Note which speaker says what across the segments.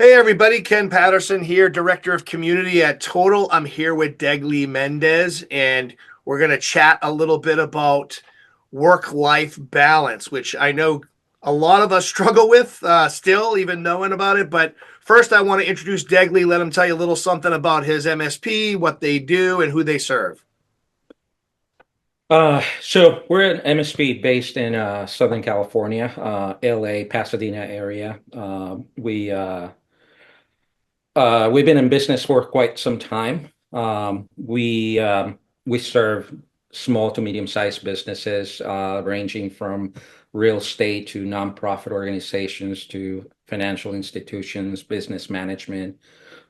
Speaker 1: Hey everybody, Ken Patterson here, Director of Community at Todyl. I'm here with Degly Mendez, and we're going to chat a little bit about work-life balance, which I know a lot of us struggle with still, even knowing about it. But first, I want to introduce Degly, let him tell you a little something about his MSP, what they do, and who they serve.
Speaker 2: So we're an MSP based in Southern California, LA, Pasadena area. We've been in business for quite some time. We serve small to medium-sized businesses, ranging from real estate to nonprofit organizations to financial institutions, business management,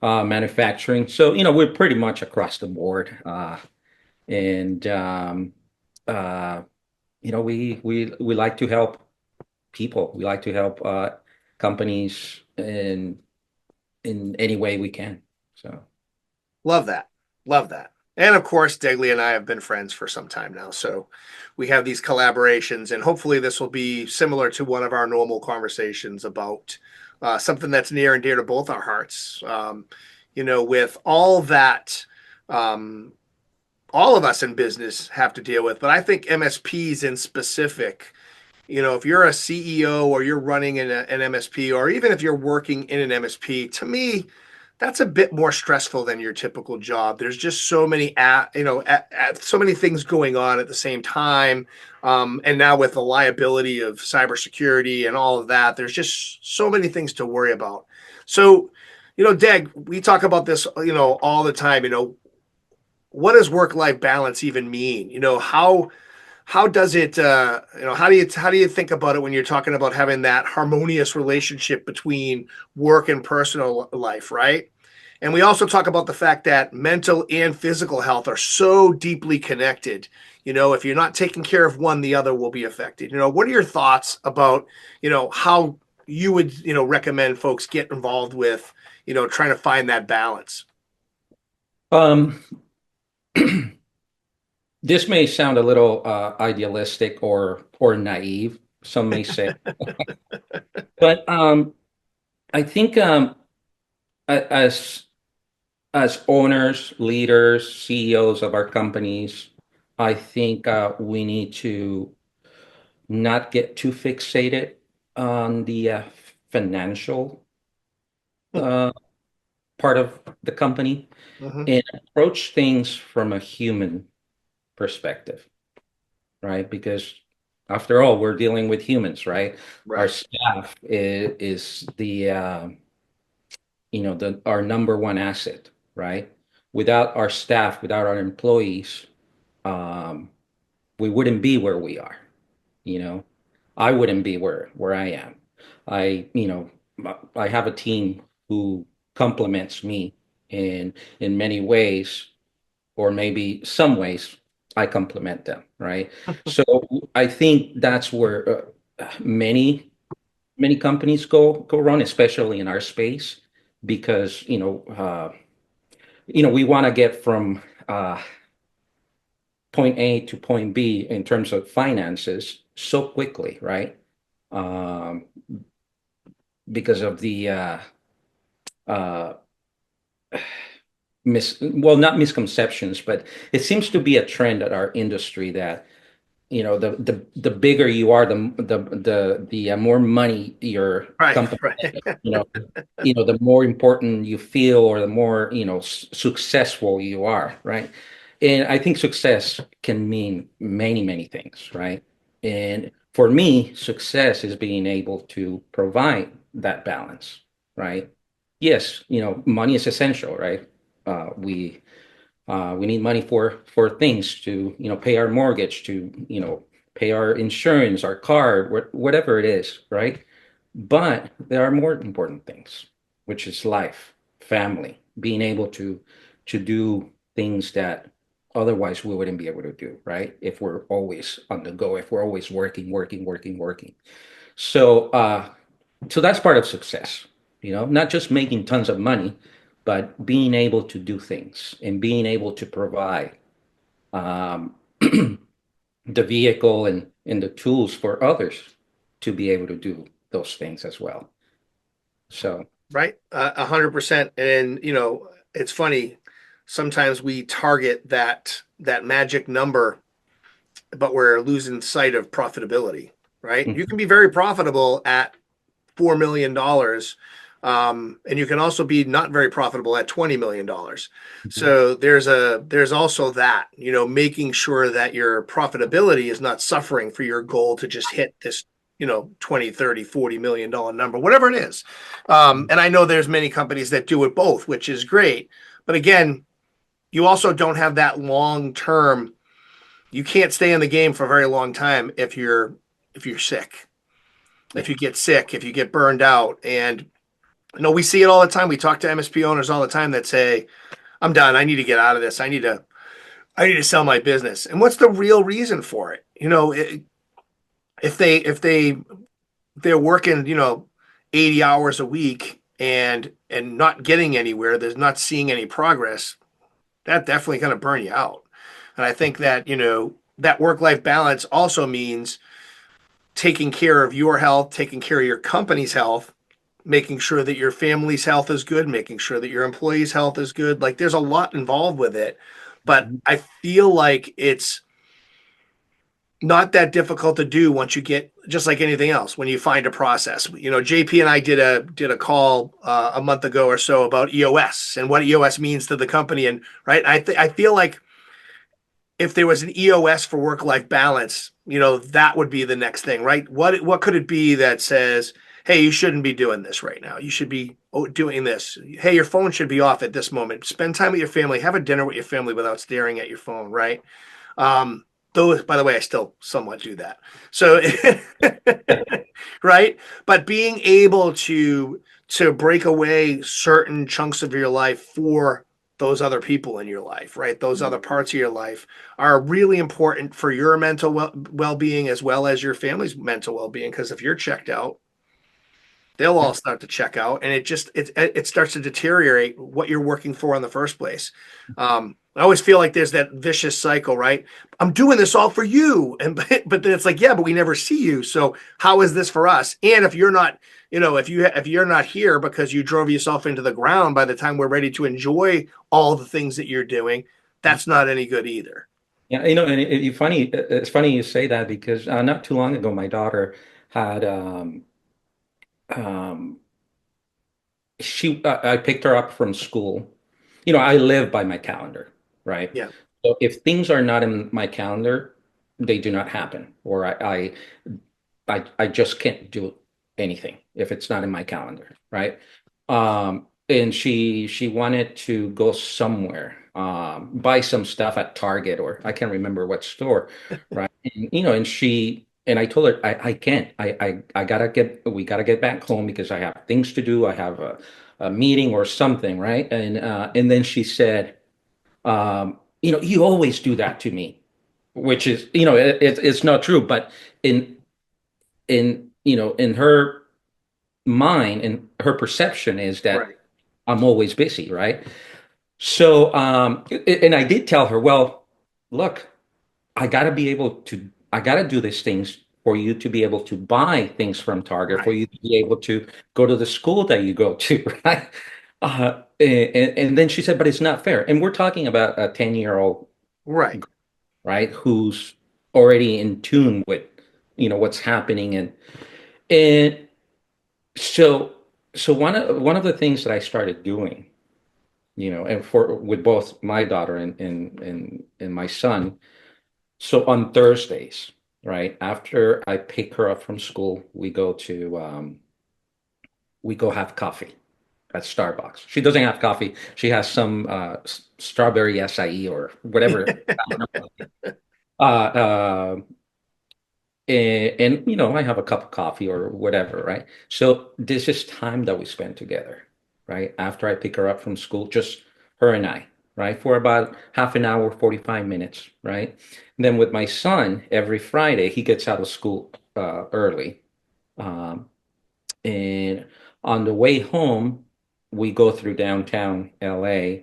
Speaker 2: manufacturing. So, we're pretty much across the board. And uh, we like to help people. We like to help companies in any way we can. So,
Speaker 1: Love that. Love that. And of course, Degly and I have been friends for some time now. So we have these collaborations, and hopefully, this will be similar to one of our normal conversations about something that's near and dear to both our hearts. With all that, um, all of us in business have to deal with, but I think MSPs in specific, if you're a CEO or you're running an MSP, or even if you're working in an MSP, to me, that's a bit more stressful than your typical job. There's just so many, so many things going on at the same time. And now with the liability of cybersecurity and all of that, there's just so many things to worry about. So, Deg, we talk about this, all the time. What does work-life balance even mean? How does it how do you think about it when you're talking about having that harmonious relationship between work and personal life, right? And we also talk about the fact that mental and physical health are so deeply connected. If you're not taking care of one, the other will be affected. What are your thoughts about how you would recommend folks get involved with trying to find that balance?
Speaker 2: um, this may sound a little idealistic or naive, some may say, but I think as owners, leaders, CEOs of our companies, I think we need to not get too fixated on the financial uh, part of the company
Speaker 1: Mm-hmm.
Speaker 2: and approach things from a human perspective, right? Because after all, we're dealing with humans, right? Our
Speaker 1: Right.
Speaker 2: staff is the our number one asset, right? Without our staff, without our employees, um, we wouldn't be where we are. You know, I wouldn't be where I am. I have a team who complements me in many ways, or maybe some ways I complement them, right? So I think that's where many companies go wrong, especially in our space, because we want to get from point A to point B in terms of finances so quickly, right? Um, because of the uh, not misconceptions, but it seems to be a trend at our industry that the bigger you are, the more money your
Speaker 1: Right.
Speaker 2: company,
Speaker 1: Right.
Speaker 2: you know, the more important you feel, or the more successful you are, right? And I think success can mean many things, right? And for me, success is being able to provide that balance, right? Yes, money is essential, right? We need money for things to pay our mortgage, to pay our insurance, our car, whatever it is, right? But there are more important things, which is life, family, being able to do things that otherwise we wouldn't be able to do, right? If we're always on the go, if we're always working. So so that's part of success, not just making tons of money, but being able to do things and being able to provide um, the vehicle and the tools for others to be able to do those things as well. So.
Speaker 1: Right? 100%. And it's funny. Sometimes we target that magic number, but we're losing sight of profitability. Right? You can be very profitable at $4 million, and you can also be not very profitable at $20 million.
Speaker 2: Mhm.
Speaker 1: So there's also that, making sure that your profitability is not suffering for your goal to just hit this 20, 30, $40 million number, whatever it is. And I know there's many companies that do it both, which is great. But again, you also don't have that long term. You can't stay in the game for a very long time if you're sick, if
Speaker 2: Yeah.
Speaker 1: you get sick, if you get burned out. And we see it all the time. We talk to MSP owners all the time that say, "I'm done. I need to get out of this. I need to sell my business." And what's the real reason for it? If they're working, 80 hours a week and not getting anywhere, there's not seeing any progress, that definitely going to burn you out. And I think that, that work-life balance also means taking care of your health, taking care of your company's health, making sure that your family's health is good, making sure that your employees' health is good. Like there's a lot involved with it, but
Speaker 2: Mhm.
Speaker 1: I feel like it's not that difficult to do once you get, just like anything else, when you find a process. JP and I did a call a month ago or so about EOS and what EOS means to the company, and right, I feel like if there was an EOS for work life balance, that would be the next thing, right? What could it be that says, hey, you shouldn't be doing this right now. You should be doing this. Hey, your phone should be off at this moment. Spend time with your family. Have a dinner with your family without staring at your phone, right? Um, though, by the way, I still somewhat do that. So, right? But being able to break away certain chunks of your life for those other people in your life, right? Those other parts of your life are really important for your mental well-being as well as your family's mental well-being. Because if you're checked out, they'll
Speaker 2: Yeah.
Speaker 1: all start to check out, and it starts to deteriorate what you're working for in the first place. I always feel like there's that vicious cycle, right? I'm doing this all for you, and but then it's like, yeah, but we never see you, so how is this for us? And if you're not, if you're not here because you drove yourself into the ground by the time we're ready to enjoy all the things that you're doing, that's not any good either.
Speaker 2: Yeah, and it's funny you say that because not too long ago, my daughter had um, I picked her up from school. I live by my calendar, right?
Speaker 1: Yeah,
Speaker 2: So if things are not in my calendar, they do not happen, or I just can't do anything if it's not in my calendar, right? And she wanted to go somewhere, buy some stuff at Target or I can't remember what store, right? And I told her I can't. I gotta we gotta get back home because I have things to do. I have a meeting or something, right? And then she said, you always do that to me, which is, it's not true, but in in her mind and her perception is that
Speaker 1: right,
Speaker 2: I'm always busy, right? So, and I did tell her, well, look, I gotta do these things for you to be able to buy things from Target, for
Speaker 1: right,
Speaker 2: you to be able to go to the school that you go to, right? And then she said, but it's not fair. And we're talking about a 10-year-old,
Speaker 1: right.
Speaker 2: right, who's already in tune with, what's happening. And so, so one of the things that I started doing, and for with both my daughter and my son. So on Thursdays, right after I pick her up from school, we go have coffee at Starbucks. She doesn't have coffee. She has some strawberry acai or whatever. Uh, uh, and I have a cup of coffee or whatever, right? So this is time that we spend together, right? After I pick her up from school, just her and I, right? For about half an hour, 45 minutes, right? And then with my son, every Friday, he gets out of school early. Um, and on the way home, we go through downtown LA.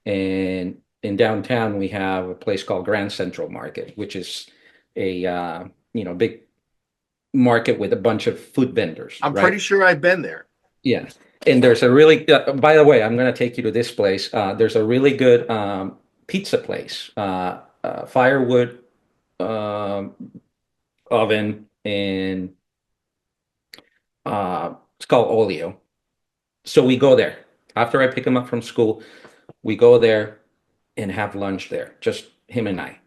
Speaker 2: And in downtown, we have a place called Grand Central Market, which is a big market with a bunch of food vendors,
Speaker 1: I'm
Speaker 2: right?
Speaker 1: pretty sure I've been there.
Speaker 2: Yeah. And there's a really, by the way, I'm going to take you to this place. There's a really good pizza place, firewood um, oven, and it's called Olio. So we go there. After I pick him up from school, we go there and have lunch there, just him and I.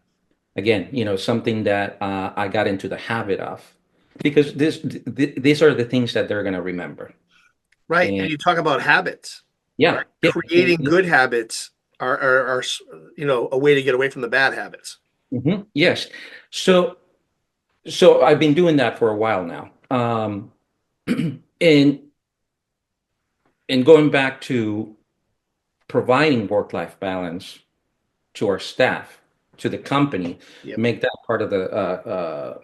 Speaker 2: Again, something that I got into the habit of because these are the things that they're going to remember.
Speaker 1: Right. And
Speaker 2: And
Speaker 1: you talk about habits,
Speaker 2: yeah,
Speaker 1: right?
Speaker 2: yeah.
Speaker 1: Creating good habits are a way to get away from the bad habits.
Speaker 2: Yes. So so I've been doing that for a while now. And going back to providing work-life balance to our staff, to the company,
Speaker 1: Yep.
Speaker 2: make that part of the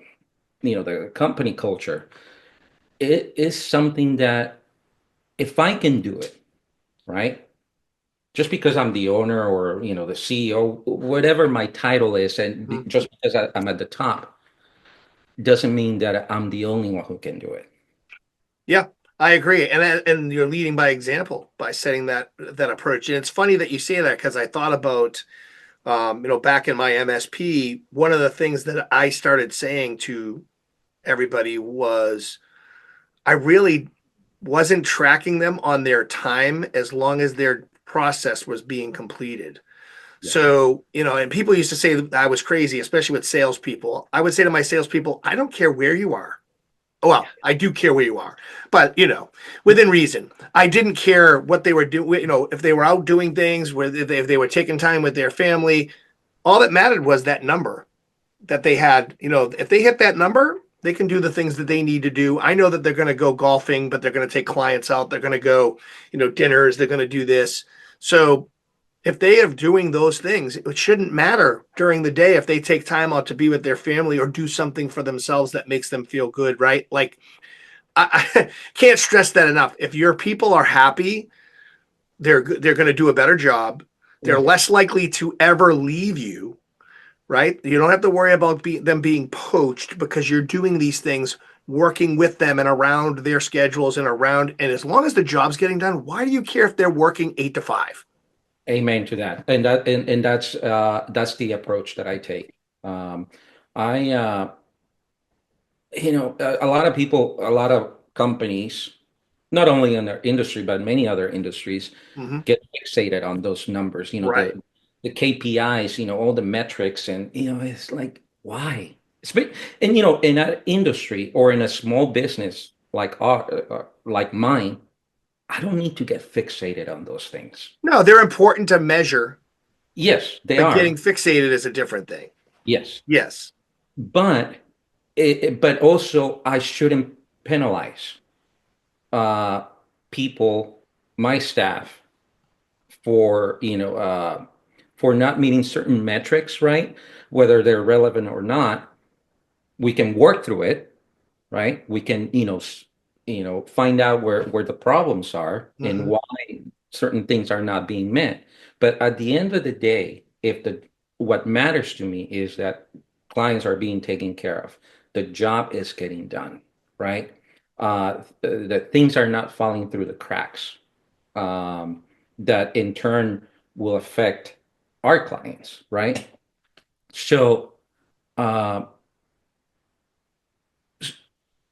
Speaker 2: company culture. It is something that if I can do it, right? Just because I'm the owner or the CEO, whatever my title is, and
Speaker 1: Mhm.
Speaker 2: just because I'm at the top, doesn't mean that I'm the only one who can do it.
Speaker 1: Yeah, I agree. And you're leading by example by setting that approach. And it's funny that you say that because I thought about back in my MSP, one of the things that I started saying to everybody was I really wasn't tracking them on their time as long as their process was being completed.
Speaker 2: Yeah.
Speaker 1: So, and people used to say that I was crazy, especially with salespeople. I would say to my salespeople, I don't care where you are. Well, I do care where you are, but within reason. I didn't care what they were doing. If they were out doing things, where if they were taking time with their family, all that mattered was that number that they had. If they hit that number, they can do the things that they need to do. I know that they're going to go golfing, but they're going to take clients out. They're going to go, dinners. They're going to do this. So if they are doing those things, it shouldn't matter during the day if they take time out to be with their family or do something for themselves that makes them feel good, right? Like I can't stress that enough. If your people are happy, they're going to do a better job. They're
Speaker 2: Mhm.
Speaker 1: less likely to ever leave you, right? You don't have to worry about them being poached because you're doing these things, working with them and around their schedules and around. And as long as the job's getting done, why do you care if they're working 8 to 5?
Speaker 2: Amen to that. And that's the approach that I take. Um, I a lot of people, a lot of companies, not only in their industry but many other industries,
Speaker 1: Mm-hmm.
Speaker 2: get fixated on those numbers.
Speaker 1: Right.
Speaker 2: The KPIs, all the metrics, and it's like why? And in that industry or in a small business like mine, I don't need to get fixated on those things.
Speaker 1: No, they're important to measure,
Speaker 2: Yes, they
Speaker 1: but getting
Speaker 2: are.
Speaker 1: fixated is a different thing.
Speaker 2: Yes,
Speaker 1: Yes.
Speaker 2: but but also I shouldn't penalize uh, people, my staff, for for not meeting certain metrics, right? Whether they're relevant or not, we can work through it, right? We can find out where the problems are and
Speaker 1: Mm-hmm.
Speaker 2: why certain things are not being met. But at the end of the day, if the what matters to me is that clients are being taken care of, the job is getting done, right? That things are not falling through the cracks, that in turn will affect our clients, right? So, uh,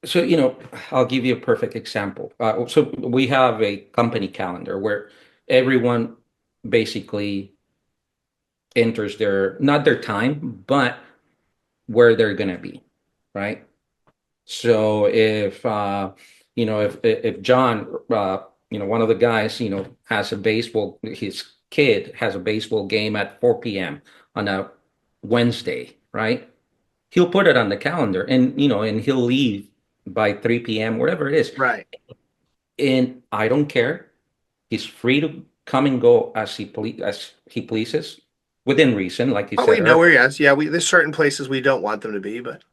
Speaker 2: so I'll give you a perfect example. So we have a company calendar where everyone basically enters their not their time, but where they're gonna be, right? So if John, one of the guys, has a baseball, his kid has a baseball game at 4 p.m. on a Wednesday, right? He'll put it on the calendar, and he'll leave by 3 p.m., whatever it is.
Speaker 1: Right.
Speaker 2: And I don't care. He's free to come and go as he pleases, within reason, like you
Speaker 1: Oh, we
Speaker 2: said
Speaker 1: know
Speaker 2: earlier.
Speaker 1: where yes. Yeah, there's certain places we don't want them to be, but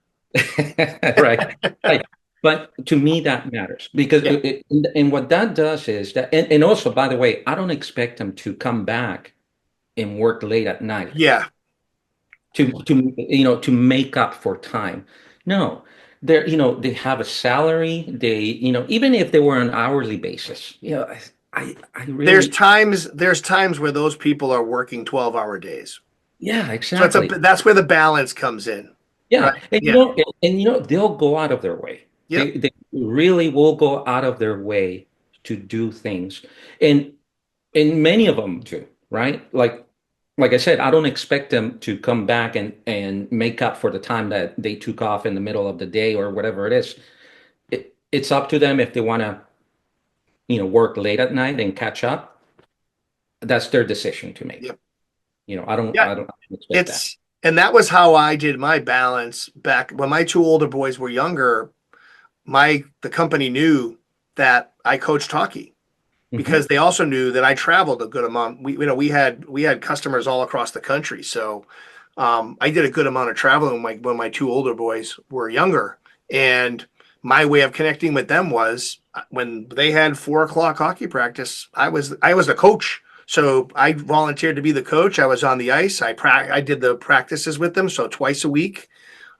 Speaker 2: Right. Right. But to me, that matters because
Speaker 1: yeah.
Speaker 2: and what that does is that, and also, by the way, I don't expect him to come back and work late at night
Speaker 1: Yeah.
Speaker 2: to make up for time. No, they're, they have a salary. They, even if they were on an hourly basis, I really,
Speaker 1: There's times where those people are working 12-hour days.
Speaker 2: yeah,
Speaker 1: So
Speaker 2: exactly.
Speaker 1: that's where the balance comes in, right?
Speaker 2: Yeah, and
Speaker 1: Yeah.
Speaker 2: they'll go out of their way.
Speaker 1: Yep.
Speaker 2: They really will go out of their way to do things, and many of them do, right? Like I said, I don't expect them to come back and make up for the time that they took off in the middle of the day or whatever it is. It's up to them if they want to, work late at night and catch up. That's their decision to make.
Speaker 1: Yep. Yeah.
Speaker 2: I don't expect that.
Speaker 1: It's and that was how I did my balance back when my two older boys were younger. The company knew that I coached hockey
Speaker 2: Hmm.
Speaker 1: because they also knew that I traveled a good amount. We had customers all across the country, so I did a good amount of traveling when my two older boys were younger. And my way of connecting with them was when they had 4 o'clock hockey practice. I was the coach, so I volunteered to be the coach. I was on the ice. I did the practices with them, so twice a week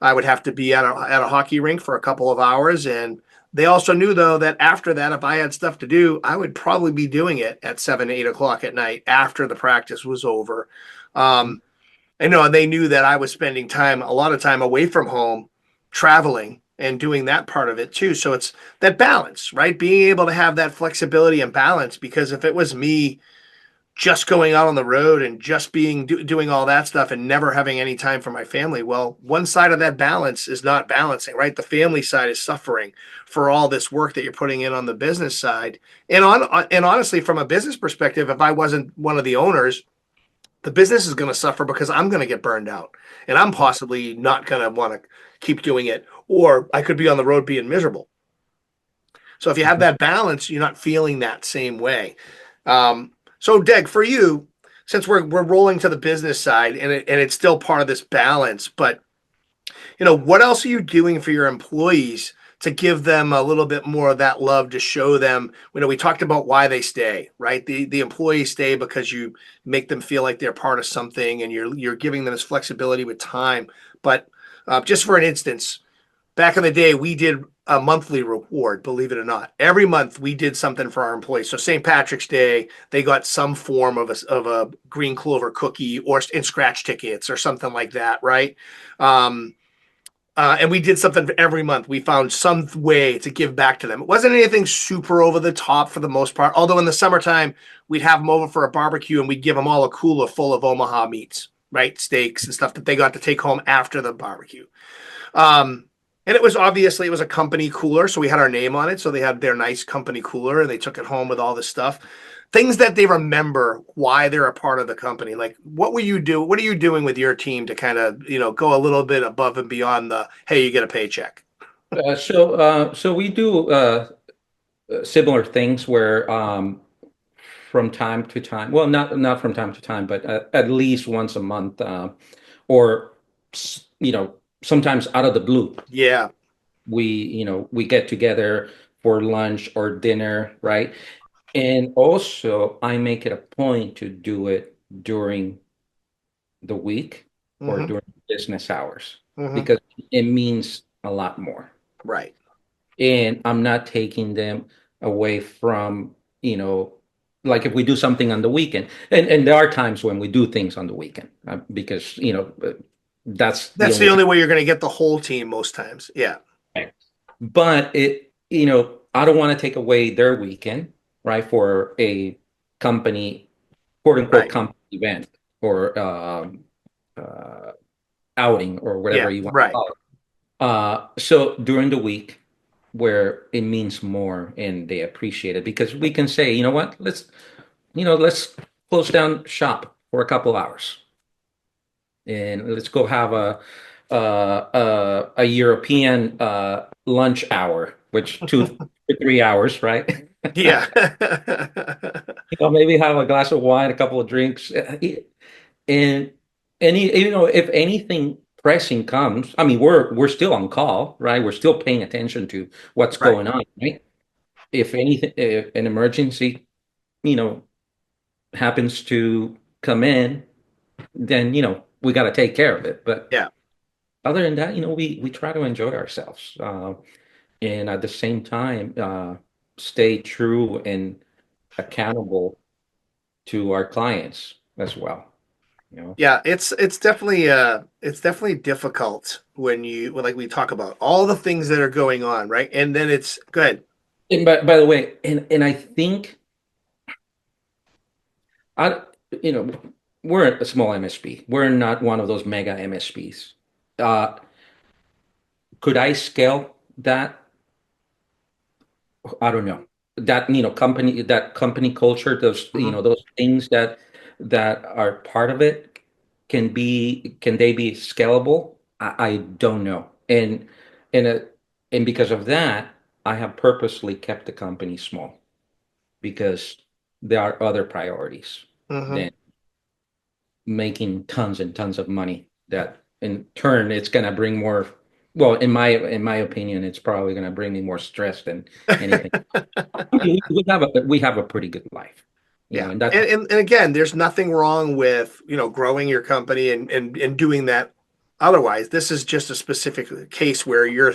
Speaker 1: I would have to be at a hockey rink for a couple of hours. And they also knew though that after that, if I had stuff to do, I would probably be doing it at 7, 8 o'clock at night after the practice was over. Um, I know they knew that I was spending a lot of time away from home, traveling and doing that part of it too. So it's that balance, right? Being able to have that flexibility and balance. Because if it was me just going out on the road and just doing all that stuff and never having any time for my family, well, one side of that balance is not balancing, right? The family side is suffering for all this work that you're putting in on the business side. And honestly, from a business perspective, if I wasn't one of the owners, the business is going to suffer because I'm going to get burned out and I'm possibly not going to want to keep doing it, or I could be on the road being miserable. So if you have that balance, you're not feeling that same way. So Deg, for you, since we're rolling to the business side and it's still part of this balance, but what else are you doing for your employees to give them a little bit more of that love, to show them, we talked about why they stay, right? The employees stay because you make them feel like they're part of something and you're giving them this flexibility with time. But just for an instance, back in the day, we did a monthly reward, believe it or not. Every month we did something for our employees. So St. Patrick's Day, they got some form of a green clover cookie or in scratch tickets or something like that, right? Um, and we did something every month. We found some way to give back to them. It wasn't anything super over the top for the most part. Although in the summertime, we'd have them over for a barbecue and we'd give them all a cooler full of Omaha meats, right? Steaks and stuff that they got to take home after the barbecue. Um, and it was a company cooler, so we had our name on it. So they had their nice company cooler, and they took it home with all this stuff, things that they remember why they're a part of the company. Like, what will you do? What are you doing with your team to kind of go a little bit above and beyond the hey, you get a paycheck?
Speaker 2: So we do similar things where from time to time, well, not from time to time, but at least once a month, or sometimes out of the blue,
Speaker 1: Yeah.
Speaker 2: we get together for lunch or dinner, right? And also, I make it a point to do it during the week or
Speaker 1: Mm-hmm.
Speaker 2: during business hours
Speaker 1: Mm-hmm.
Speaker 2: because it means a lot more.
Speaker 1: Right.
Speaker 2: And I'm not taking them away from, you know, like if we do something on the weekend, and there are times when we do things on the weekend because, that's the
Speaker 1: That's
Speaker 2: only
Speaker 1: the
Speaker 2: time.
Speaker 1: only way you're going to get the whole team most times. Yeah.
Speaker 2: But I don't want to take away their weekend, right, for a company, quote unquote,
Speaker 1: Right.
Speaker 2: company event or uh, outing or whatever
Speaker 1: Yeah.
Speaker 2: you want to
Speaker 1: Right.
Speaker 2: call it. So during the week where it means more and they appreciate it because we can say, you know what, let's close down shop for a couple hours and let's go have a European lunch hour, which 2 to 3 hours, right?
Speaker 1: Yeah.
Speaker 2: Maybe have a glass of wine, a couple of drinks, and if anything pressing comes, I mean, we're still on call, right? We're still paying attention to what's
Speaker 1: Right.
Speaker 2: going on, right? If anything, if an emergency, you know, happens to come in, then we got to take care of it. But
Speaker 1: Yeah.
Speaker 2: other than that, we try to enjoy ourselves, and at the same time, stay true and accountable to our clients as well. You know.
Speaker 1: Yeah, it's definitely difficult when like we talk about all the things that are going on, right? And then it's good.
Speaker 2: And by the way, and I think I you know we're a small MSP. We're not one of those mega MSPs. Uh, could I scale that? I don't know. That company culture, those
Speaker 1: Mhm.
Speaker 2: those things that are part of it, can they be scalable? I don't know. And uh, and because of that, I have purposely kept the company small because there are other priorities
Speaker 1: Mhm.
Speaker 2: than making tons and tons of money that in turn it's going to bring more, well, in my opinion, it's probably going to bring me more stress than anything. We have a pretty good life,
Speaker 1: Yeah.
Speaker 2: and that's
Speaker 1: And again, there's nothing wrong with, growing your company and doing that. Otherwise, this is just a specific case where your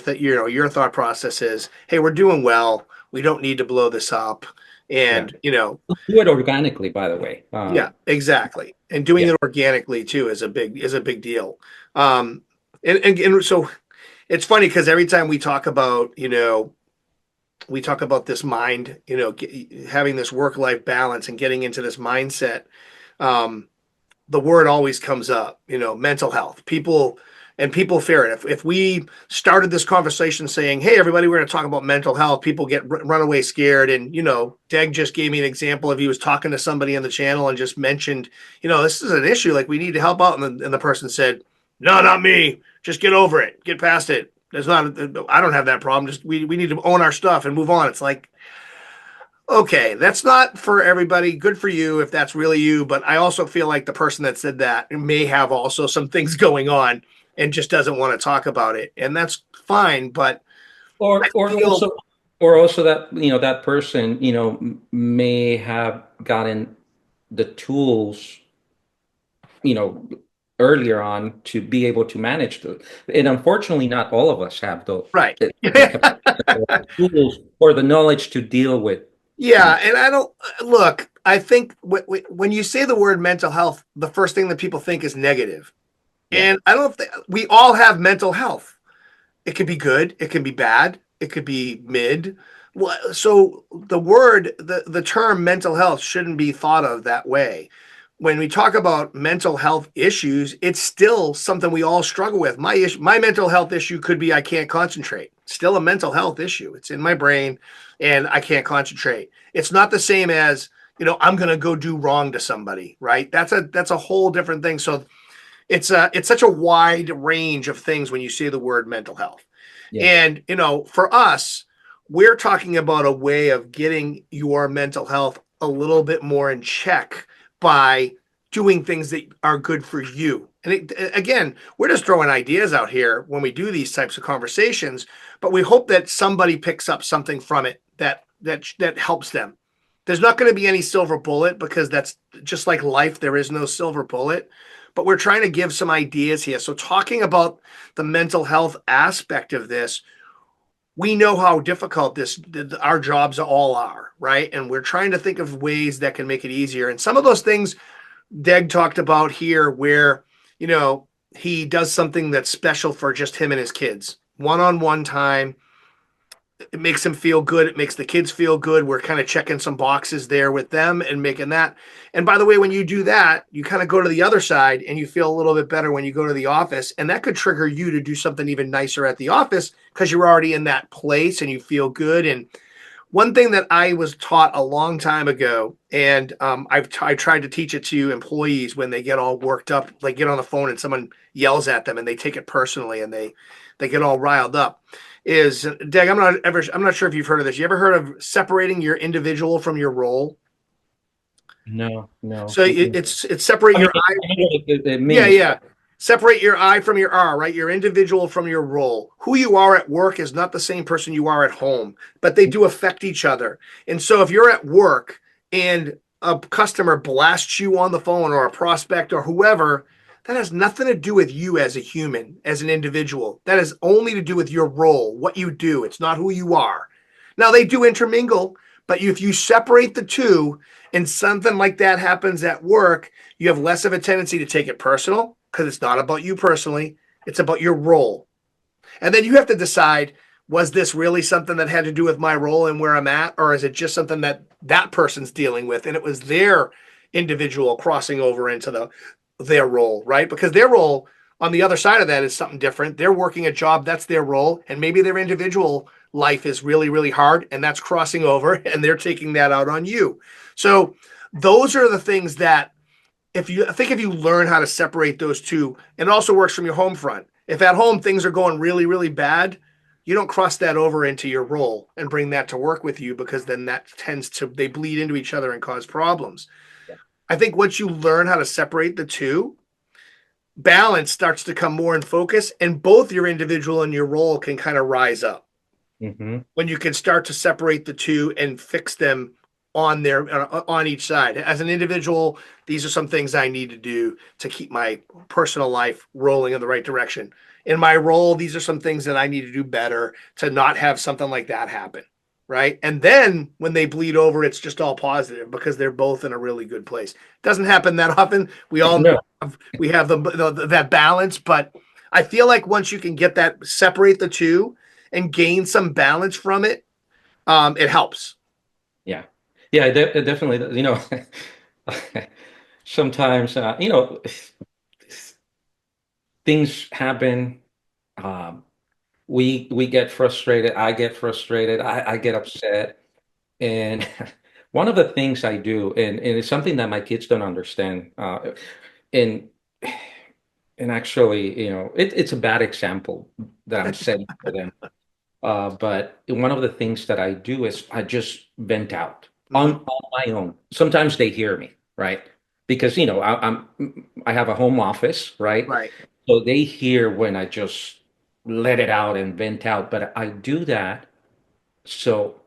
Speaker 1: thought process is, hey, we're doing well. We don't need to blow this up.
Speaker 2: yeah.
Speaker 1: And,
Speaker 2: Do it organically, by the way.
Speaker 1: yeah, exactly. And doing
Speaker 2: Yeah.
Speaker 1: it organically too is a big deal. Um, and so it's funny because every time we talk about this mind, having this work life balance and getting into this mindset. Um, the word always comes up, mental health. People fear it. If we started this conversation saying, "Hey, everybody, we're going to talk about mental health," people get run away scared. And Deg just gave me an example of he was talking to somebody on the channel and just mentioned, this is an issue. Like we need to help out, and the person said, "No, not me. Just get over it. Get past it. There's not. I don't have that problem. Just we need to own our stuff and move on." It's like, okay, that's not for everybody. Good for you if that's really you. But I also feel like the person that said that may have also some things going on and just doesn't want to talk about it. And that's fine. But I
Speaker 2: Or or
Speaker 1: feel
Speaker 2: also or also that that person may have gotten the tools you know earlier on to be able to manage the, and unfortunately not all of us have
Speaker 1: right.
Speaker 2: the capacity or the tools or the knowledge to deal with
Speaker 1: Yeah.
Speaker 2: things.
Speaker 1: And I don't look, I think when you say the word mental health, the first thing that people think is negative.
Speaker 2: Yeah.
Speaker 1: And I don't think we all have mental health. It could be good. It can be bad. It could be mid. So the term mental health shouldn't be thought of that way. When we talk about mental health issues, it's still something we all struggle with. My mental health issue could be I can't concentrate. Still a mental health issue. It's in my brain, and I can't concentrate. It's not the same as I'm going to go do wrong to somebody, right? That's a whole different thing. So it's such a wide range of things when you say the word mental health.
Speaker 2: Yeah.
Speaker 1: And for us, we're talking about a way of getting your mental health a little bit more in check by doing things that are good for you. And again, we're just throwing ideas out here when we do these types of conversations, but we hope that somebody picks up something from it that helps them. There's not going to be any silver bullet because that's just like life. There is no silver bullet, but we're trying to give some ideas here. So talking about the mental health aspect of this, we know how difficult our jobs all are, right? And we're trying to think of ways that can make it easier. And some of those things Deg talked about here, where you know he does something that's special for just him and his kids, one-on-one time. It makes him feel good. It makes the kids feel good. We're kind of checking some boxes there with them and making that. And by the way, when you do that, you kind of go to the other side and you feel a little bit better when you go to the office. And that could trigger you to do something even nicer at the office because you're already in that place and you feel good. And one thing that I was taught a long time ago, and I tried to teach it to employees when they get all worked up, like get on the phone and someone yells at them and they take it personally and they get all riled up. Is Deg? I'm not sure if you've heard of this. You ever heard of separating your individual from your role?
Speaker 2: No, no.
Speaker 1: So
Speaker 2: Mm-mm.
Speaker 1: it's separate
Speaker 2: I mean,
Speaker 1: your
Speaker 2: I know what it
Speaker 1: Yeah,
Speaker 2: means,
Speaker 1: yeah.
Speaker 2: but
Speaker 1: Separate your I from your R, right? Your individual from your role. Who you are at work is not the same person you are at home, but they do affect each other. And so if you're at work and a customer blasts you on the phone or a prospect or whoever, that has nothing to do with you as a human, as an individual. That has only to do with your role, what you do. It's not who you are. Now, they do intermingle, but if you separate the two and something like that happens at work, you have less of a tendency to take it personal because it's not about you personally. It's about your role. And then you have to decide, was this really something that had to do with my role and where I'm at? Or is it just something that that person's dealing with? And it was their individual crossing over into their role, right? Because their role on the other side of that is something different. They're working a job, that's their role. And maybe their individual life is really, really hard and that's crossing over and they're taking that out on you. So those are the things that if you learn how to separate those two, and it also works from your home front. If at home things are going really, really bad, you don't cross that over into your role and bring that to work with you because then that tends to they bleed into each other and cause problems.
Speaker 2: Yeah.
Speaker 1: I think once you learn how to separate the two, balance starts to come more in focus, and both your individual and your role can kind of rise up
Speaker 2: Mm-hmm.
Speaker 1: when you can start to separate the two and fix them on each side. As an individual, these are some things I need to do to keep my personal life rolling in the right direction. In my role, these are some things that I need to do better to not have something like that happen. Right. And then when they bleed over, it's just all positive because they're both in a really good place. Doesn't happen that often. We all
Speaker 2: No.
Speaker 1: we have that balance, but I feel like once you can get that, separate the two and gain some balance from it, it helps.
Speaker 2: Yeah. Yeah, it definitely, sometimes, things happen. Um, we get frustrated. I get frustrated. I get upset. And one of the things I do, and it's something that my kids don't understand, and and actually, it's a bad example that I'm setting for them. But one of the things that I do is I just vent out
Speaker 1: Mm-hmm.
Speaker 2: on my own. Sometimes they hear me, right? Because I have a home office, right?
Speaker 1: Right.
Speaker 2: So they hear when I just let it out and vent out. But I do that so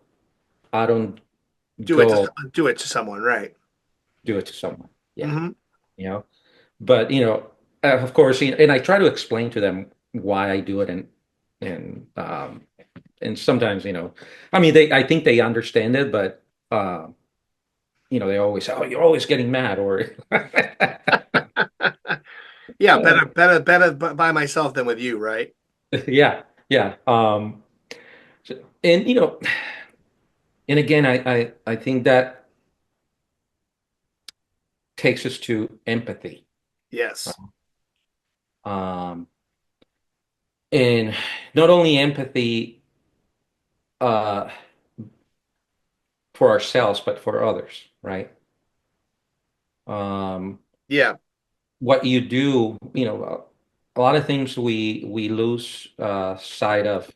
Speaker 2: I don't go
Speaker 1: Do it to someone. Right.
Speaker 2: do it to someone. Yeah,
Speaker 1: Mm-hmm.
Speaker 2: you know. But of course, and I try to explain to them why I do it, and and sometimes, I mean, I think they understand it, but they always say, "Oh, you're always getting mad," or
Speaker 1: Yeah. Better by myself than with you. Right.
Speaker 2: yeah, yeah. And and again, I think that takes us to empathy,
Speaker 1: Yes.
Speaker 2: um, and not only empathy uh, for ourselves, but for others, right? Um,
Speaker 1: Yeah.
Speaker 2: what you do, a lot of things we lose sight of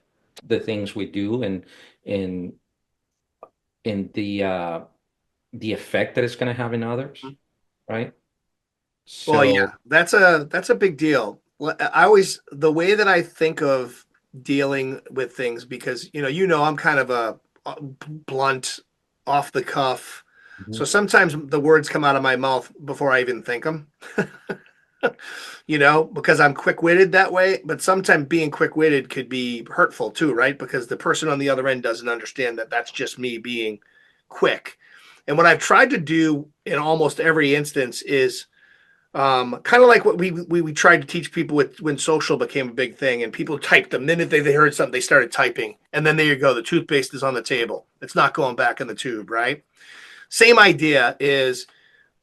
Speaker 2: the things we do, and in the effect that it's going to have in others, right?
Speaker 1: Well, yeah.
Speaker 2: So,
Speaker 1: That's a big deal. I always the way that I think of dealing with things because I'm kind of a blunt, off the cuff. So
Speaker 2: mhm,
Speaker 1: sometimes the words come out of my mouth before I even think them. Because I'm quick-witted that way, but sometimes being quick-witted could be hurtful too, right? Because the person on the other end doesn't understand that that's just me being quick. And what I've tried to do in almost every instance is kind of like what we tried to teach people with when social became a big thing and people typed them. Then if they heard something, they started typing. And then there you go. The toothpaste is on the table. It's not going back in the tube, right? Same idea is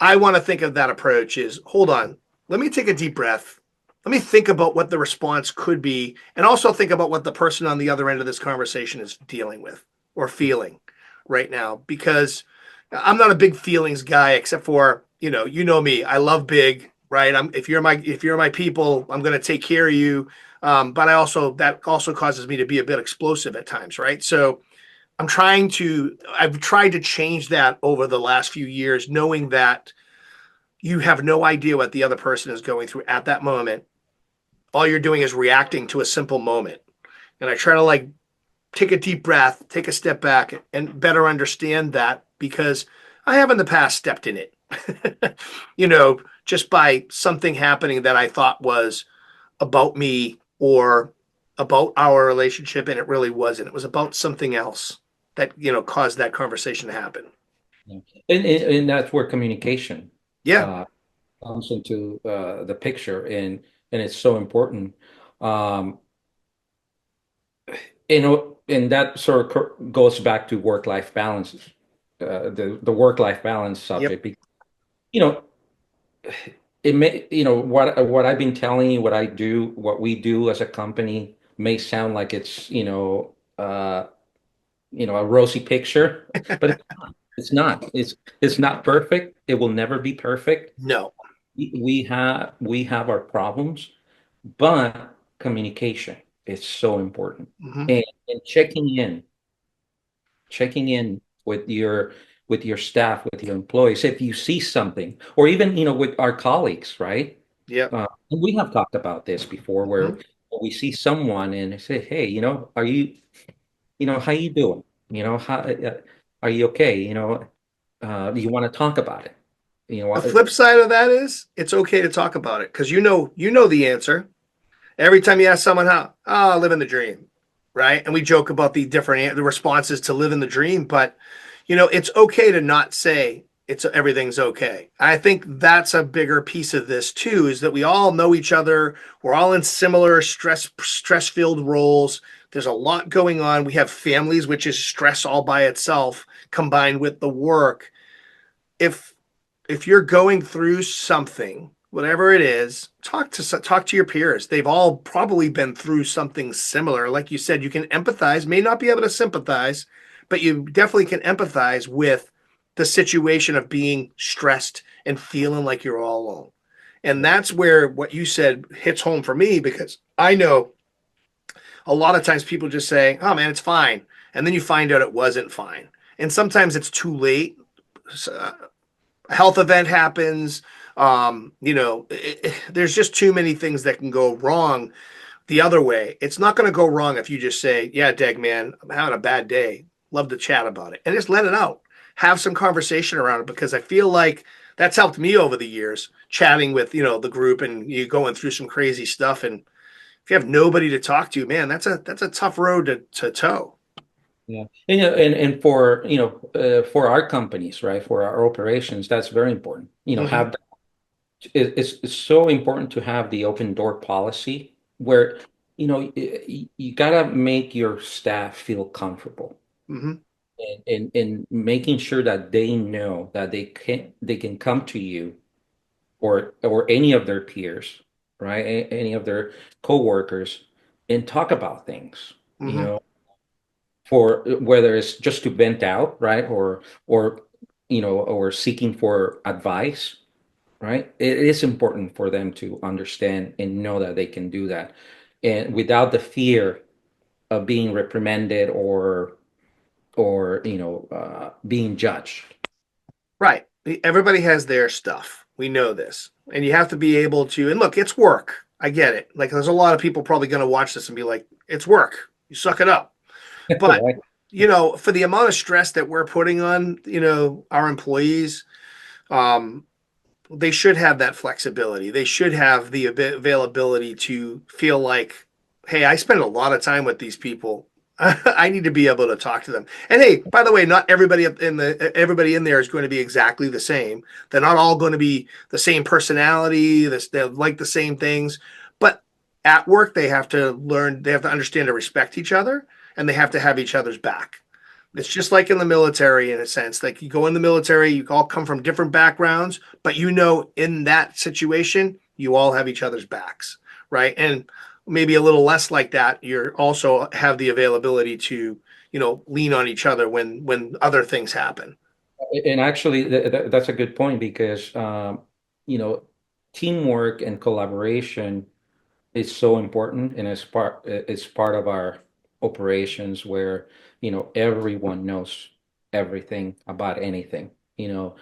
Speaker 1: I want to think of that approach is hold on, let me take a deep breath. Let me think about what the response could be, and also think about what the person on the other end of this conversation is dealing with or feeling right now. Because I'm not a big feelings guy, except for me. I love big, right? If you're my people, I'm going to take care of you. But that also causes me to be a bit explosive at times, right? So I've tried to change that over the last few years, knowing that you have no idea what the other person is going through at that moment. All you're doing is reacting to a simple moment. And I try to take a deep breath, take a step back, and better understand that because I have in the past stepped in it. you know, just by something happening that I thought was about me or about our relationship, and it really wasn't. It was about something else that caused that conversation to happen.
Speaker 2: Yeah. And that's where communication
Speaker 1: Yeah.
Speaker 2: uh, comes into the picture, and it's so important. Um, and that sort of goes back to work-life balance, the work-life balance
Speaker 1: Yep.
Speaker 2: subject. You know, it may, what I've been telling you, what I do, what we do as a company may sound like it's, a rosy picture, but it's not. It's not perfect. It will never be perfect.
Speaker 1: No.
Speaker 2: We have our problems, but communication is so important.
Speaker 1: Hmm.
Speaker 2: And checking in with your staff, with your employees, if you see something, or even with our colleagues, right?
Speaker 1: Yep.
Speaker 2: And we have talked about this before,
Speaker 1: Hmm.
Speaker 2: where we see someone and they say, "Hey, how you doing? How are you okay? Do you want to talk about it? You know,
Speaker 1: The
Speaker 2: uh,
Speaker 1: flip side of that is it's okay to talk about it because you know the answer. Every time you ask someone how, oh, live in the dream, right? And we joke about the responses to live in the dream, but it's okay to not say it's everything's okay. I think that's a bigger piece of this too, is that we all know each other. We're all in similar stress filled roles. There's a lot going on. We have families, which is stress all by itself, combined with the work. If you're going through something, whatever it is, talk to your peers. They've all probably been through something similar. Like you said, you can empathize, may not be able to sympathize, but you definitely can empathize with the situation of being stressed and feeling like you're all alone. And that's where what you said hits home for me, because I know a lot of times people just say, "Oh man, it's fine." And then you find out it wasn't fine. And sometimes it's too late. So, a health event happens. There's just too many things that can go wrong the other way. It's not going to go wrong if you just say, "Yeah, Deg, man, I'm having a bad day. Love to chat about it," and just let it out. Have some conversation around it, because I feel like that's helped me over the years, chatting with the group, and you going through some crazy stuff. And if you have nobody to talk to, man, that's a tough road to toe.
Speaker 2: yeah, and for our companies, right, for our operations, that's very important.
Speaker 1: Mm-hmm.
Speaker 2: Have it's so important to have the open door policy where you gotta make your staff feel comfortable,
Speaker 1: Mm-hmm.
Speaker 2: and making sure that they know that they can come to you or any of their peers, right? Any of their coworkers, and talk about things,
Speaker 1: Mm-hmm.
Speaker 2: for whether it's just to vent out, right? Or seeking for advice, right? It is important for them to understand and know that they can do that, and without the fear of being reprimanded or being judged.
Speaker 1: Right. Everybody has their stuff. We know this. And you have to be able to, and look, it's work. I get it. Like, there's a lot of people probably going to watch this and be like, it's work. You suck it up. But,
Speaker 2: Right.
Speaker 1: for the amount of stress that we're putting on, our employees, um, they should have that flexibility. They should have the availability to feel like, hey, I spend a lot of time with these people. I need to be able to talk to them. And hey, by the way, not everybody in there is going to be exactly the same. They're not all going to be the same personality. They like the same things, but at work they have to learn. They have to understand to respect each other, and they have to have each other's back. It's just like in the military, in a sense. Like, you go in the military, you all come from different backgrounds, but in that situation, you all have each other's backs, right? And maybe a little less like that, you also have the availability to, lean on each other when other things happen.
Speaker 2: And actually, that's a good point because you know, teamwork and collaboration is so important, and it's part of our operations where everyone knows everything about anything. We don't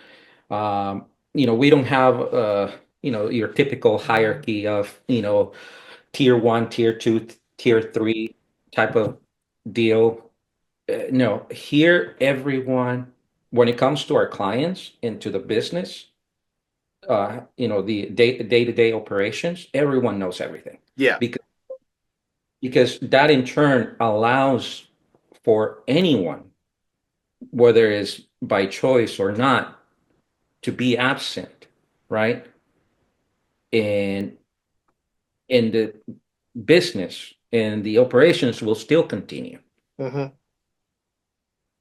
Speaker 2: have your typical hierarchy of tier one, tier two, tier three type of deal. No, here everyone, when it comes to our clients and to the business, the day-to-day operations, everyone knows everything
Speaker 1: Yeah.
Speaker 2: because that in turn allows for anyone, whether it's by choice or not, to be absent, right? And the business and the operations will still continue
Speaker 1: Hmm.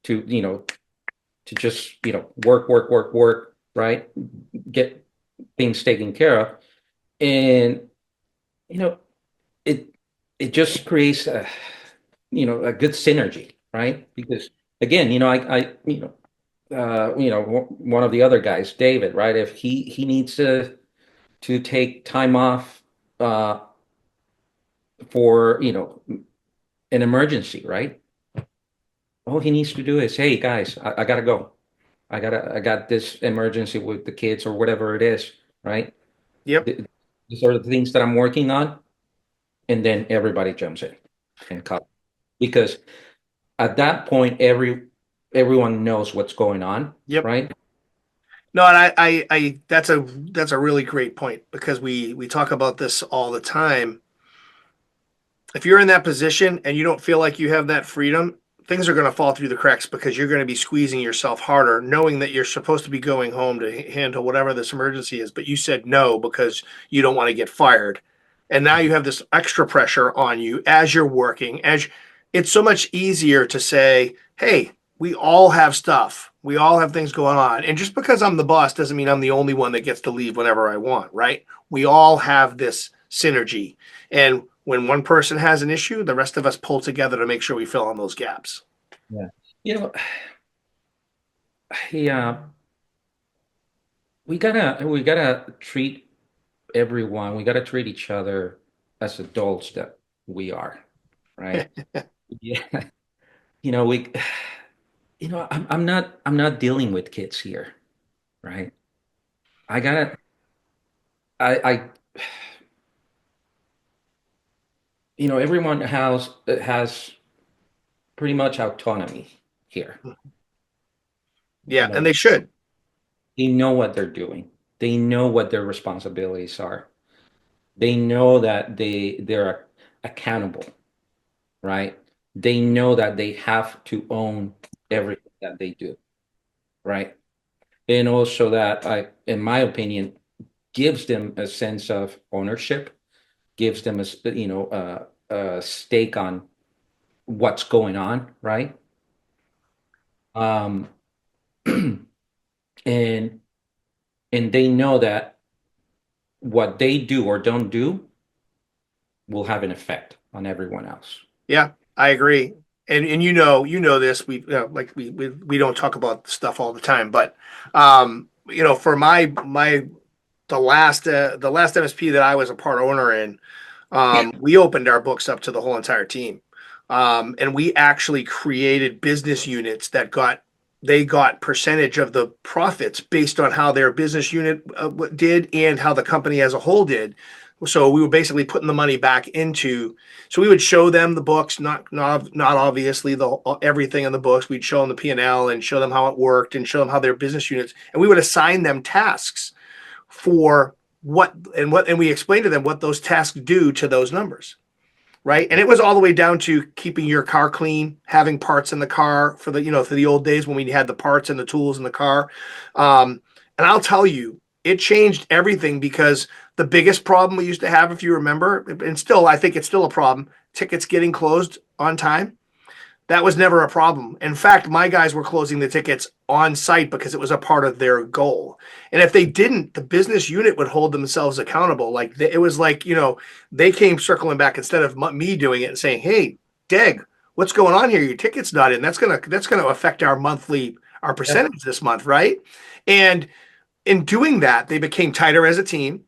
Speaker 2: to, to just, work, work, work, work, right? Get things taken care of. And, you know, it it just creates a good synergy, right? Because again, one of the other guys, David, right? If he needs to take time off uh, for an emergency, right? All he needs to do is, hey guys, I gotta go. I got this emergency with the kids or whatever it is, right?
Speaker 1: Yep.
Speaker 2: These are the things that I'm working on, and then everybody jumps in and cut because at that point, everyone knows what's going on,
Speaker 1: Yep.
Speaker 2: right?
Speaker 1: No, and that's a really great point because we talk about this all the time. If you're in that position and you don't feel like you have that freedom, things are going to fall through the cracks because you're going to be squeezing yourself harder, knowing that you're supposed to be going home to handle whatever this emergency is, but you said no because you don't want to get fired. And now you have this extra pressure on you as you're working. It's so much easier to say, "Hey, we all have stuff. We all have things going on." And just because I'm the boss doesn't mean I'm the only one that gets to leave whenever I want, right? We all have this synergy. And when one person has an issue, the rest of us pull together to make sure we fill in those gaps.
Speaker 2: Yeah. You know, yeah, we gotta treat everyone, we gotta treat each other as adults that we are, right? Yeah. You know, we I'm not dealing with kids here, right? I gotta I everyone has pretty much autonomy here.
Speaker 1: Yeah,
Speaker 2: You
Speaker 1: and
Speaker 2: know,
Speaker 1: they should.
Speaker 2: they know what they're doing. They know what their responsibilities are. They know that they're accountable, right? They know that they have to own everything that they do, right? And also that in my opinion, gives them a sense of ownership, gives them a stake on what's going on, right? Um, and they know that what they do or don't do will have an effect on everyone else.
Speaker 1: Yeah, I agree. And this like we don't talk about stuff all the time, but for my the last MSP that I was a part owner in, we opened our books up to the whole entire team. And we actually created business units that got percentage of the profits based on how their business unit did and how the company as a whole did. So we were basically putting the money back into. So we would show them the books, not obviously the everything in the books. We'd show them the P&L and show them how it worked and show them how their business units, and we would assign them tasks for and we explained to them what those tasks do to those numbers, right? And it was all the way down to keeping your car clean, having parts in the car for the old days when we had the parts and the tools in the car. And I'll tell you, it changed everything because the biggest problem we used to have, if you remember, and still I think it's still a problem, tickets getting closed on time. That was never a problem. In fact, my guys were closing the tickets on site because it was a part of their goal. And if they didn't, the business unit would hold themselves accountable. It was like, they came circling back instead of me doing it and saying, "Hey, Deg, what's going on here? Your ticket's not in. That's gonna affect our
Speaker 2: Yeah.
Speaker 1: percentage this month, right?" And in doing that, they became tighter as a team.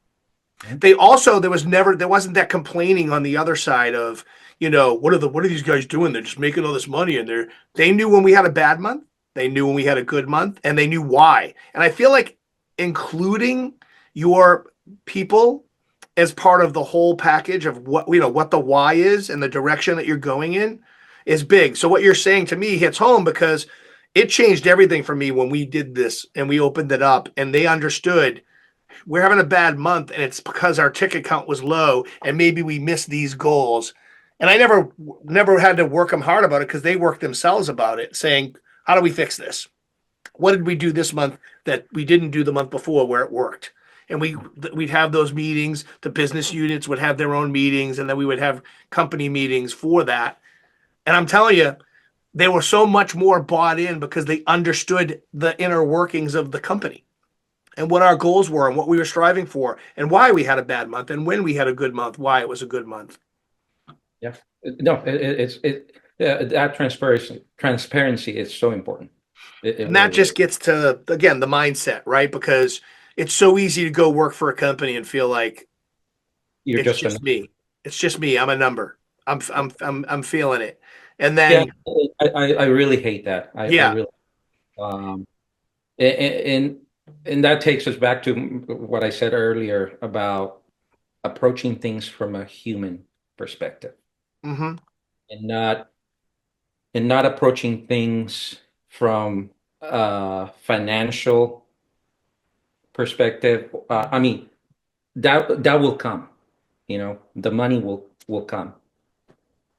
Speaker 1: They also there wasn't that complaining on the other side of, what are these guys doing? They're just making all this money, and they knew when we had a bad month, they knew when we had a good month, and they knew why. And I feel like including your people as part of the whole package of what the why is and the direction that you're going in is big. So what you're saying to me hits home because it changed everything for me when we did this and we opened it up and they understood, we're having a bad month and it's because our ticket count was low and maybe we missed these goals. And I never had to work them hard about it because they worked themselves about it, saying, how do we fix this? What did we do this month that we didn't do the month before where it worked? And we'd have those meetings. The business units would have their own meetings, and then we would have company meetings for that. And I'm telling you, they were so much more bought in because they understood the inner workings of the company and what our goals were and what we were striving for and why we had a bad month and when we had a good month, why it was a good month.
Speaker 2: Yeah. No, that transparency is so important. It
Speaker 1: And that
Speaker 2: really
Speaker 1: just
Speaker 2: is.
Speaker 1: gets to, again, the mindset, right? Because it's so easy to go work for a company and feel like
Speaker 2: You're
Speaker 1: it's
Speaker 2: just a
Speaker 1: just me. It's just me. I'm a number. I'm feeling it. And
Speaker 2: yeah.
Speaker 1: then,
Speaker 2: I really hate that. I
Speaker 1: yeah.
Speaker 2: really um and and that takes us back to what I said earlier about approaching things from a human perspective
Speaker 1: Mm-hmm.
Speaker 2: and not approaching things from a financial perspective. I mean, that will come, the money will come.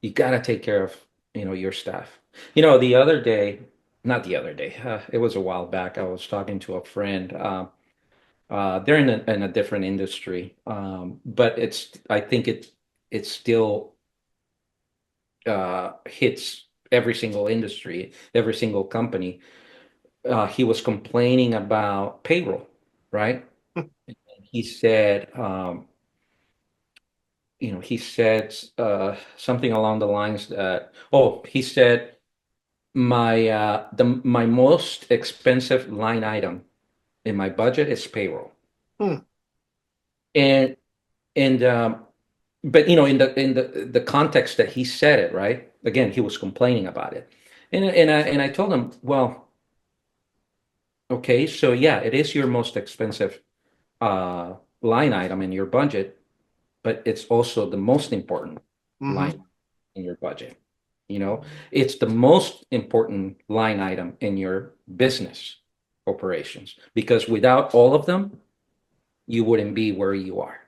Speaker 2: You got to take care of, your staff. The other day, not the other day, it was a while back. I was talking to a friend. They're in a different industry, but I think it still hits every single industry, every single company. He was complaining about payroll, right? He said, something along the lines that, oh, he said, my most expensive line item in my budget is payroll.
Speaker 1: Hmm.
Speaker 2: And and but in the context that he said it, right? Again, he was complaining about it. And I told him, well, okay, so yeah, it is your most expensive line item in your budget, but it's also the most important
Speaker 1: Mm-hmm.
Speaker 2: line in your budget. It's the most important line item in your business operations because without all of them, you wouldn't be where you are.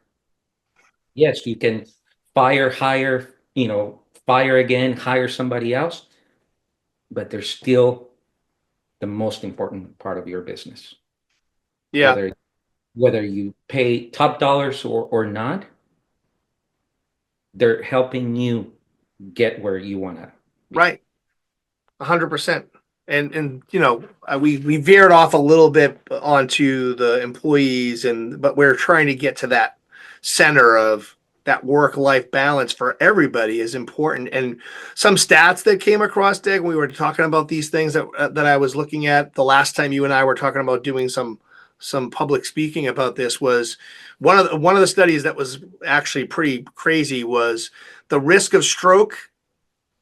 Speaker 2: Yes, you can hire, fire again, hire somebody else, but they're still the most important part of your business.
Speaker 1: Yeah.
Speaker 2: Whether you pay top dollars or not, they're helping you get where you want to be.
Speaker 1: Right. 100%. And we veered off a little bit onto the employees, but we're trying to get to that center of that work life balance for everybody is important. And some stats that came across, Dick, we were talking about these things that I was looking at the last time you and I were talking about doing some public speaking about this, was one of the studies that was actually pretty crazy was the risk of stroke